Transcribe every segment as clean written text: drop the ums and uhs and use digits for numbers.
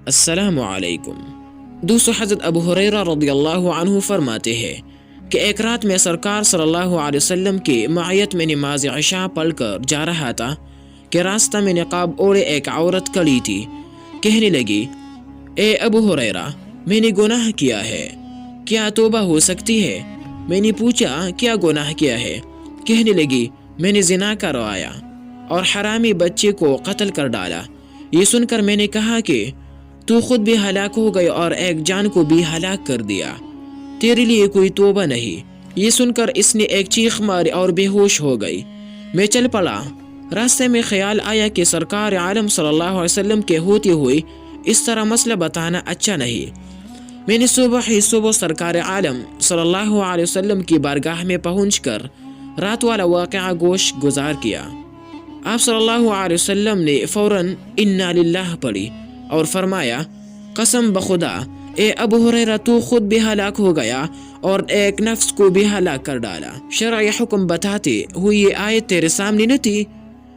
السلام علیکم دوستو، حضرت ابو ہریرہ رضی اللہ عنہ فرماتے ہیں کہ ایک رات میں سرکار صلی اللہ علیہ وسلم کی معیت میں نماز عشاء پڑھ کر جا رہا تھا کہ راستہ میں نقاب اوڑے ایک عورت کھڑی تھی۔ کہنے لگی، اے ابو ہریرہ، میں نے گناہ کیا ہے، کیا توبہ ہو سکتی ہے؟ میں نے پوچھا، کیا گناہ کیا ہے؟ کہنے لگی، میں نے زنا کروایا اور حرامی بچے کو قتل کر ڈالا۔ یہ سن کر میں نے کہا کہ تو خود بھی ہلاک ہو گئی اور ایک جان کو بھی ہلاک کر دیا، تیرے لیے کوئی توبہ نہیں۔ یہ سن کر اس نے ایک چیخ ماری اور بے ہوش ہو گئی۔ میں چل پڑا۔ راستے میں خیال آیا کہ سرکار عالم صلی اللہ علیہ وسلم کے ہوتے ہوئے اس طرح مسئلہ بتانا اچھا نہیں۔ میں نے صبح سرکار عالم صلی اللہ علیہ وسلم کی بارگاہ میں پہنچ کر رات والا واقعہ گوش گزار کیا۔ آپ صلی اللہ علیہ وسلم نے فوراً انا للہ پڑھی اور فرمایا، قسم بخدا اے ابو ہریرہ، تو خود بھی ہلاک ہو گیا اور ایک نفس کو بھی ہلاک کر ڈالا۔ شرعی حکم بتاتے ہوئے یہ آیت تیرے سامنے نہ تھی؟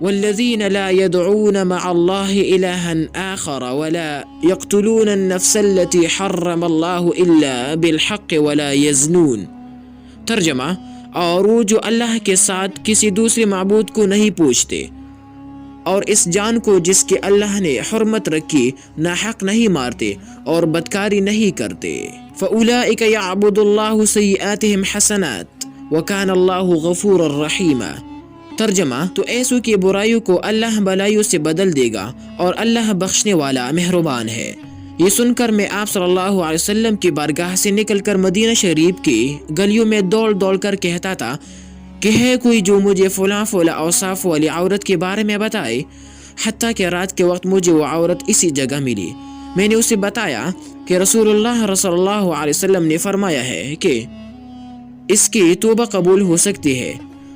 والذین لا يدعون مع اللہ الہا آخر ولا يقتلون النفس التي حرم اللہ الا بالحق ولا يزنون۔ ترجمہ، اور وہ جو اللہ کے ساتھ کسی دوسرے معبود کو نہیں پوچھتے اور اس جان کو جس کے اللہ نے حرمت رکھی ناحق نہیں مارتے اور بدکاری نہیں کرتے۔ فَأُولَئِكَ يَعْبُدُ اللَّهُ سَيِّئَاتِهِمْ حَسَنَاتٍ وَكَانَ اللَّهُ غَفُورًا رَحِيمًا۔ ترجمہ، تو ایسو کی برائیوں کو اللہ بلائیوں سے بدل دے گا اور اللہ بخشنے والا مہربان ہے۔ یہ سن کر میں آپ صلی اللہ علیہ وسلم کی بارگاہ سے نکل کر مدینہ شریف کی گلیوں میں دوڑ کر کہتا تھا کہ ہے کوئی جو مجھے فلاں اوصاف والی عورت کے بارے میں بتائے، حتیٰ کہ رات کے وقت مجھے وہ عورت اسی جگہ ملی۔ میں نے اسے بتایا کہ رسول اللہ صلی اللہ علیہ وسلم نے فرمایا ہے کہ اس کی توبہ قبول ہو سکتی ہے۔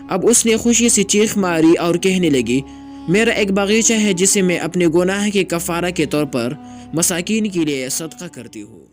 اب اس نے خوشی سے چیخ ماری اور کہنے لگی، میرا ایک باغیچہ ہے جسے میں اپنے گناہ کے کفارہ کے طور پر مساکین کے لیے صدقہ کرتی ہوں۔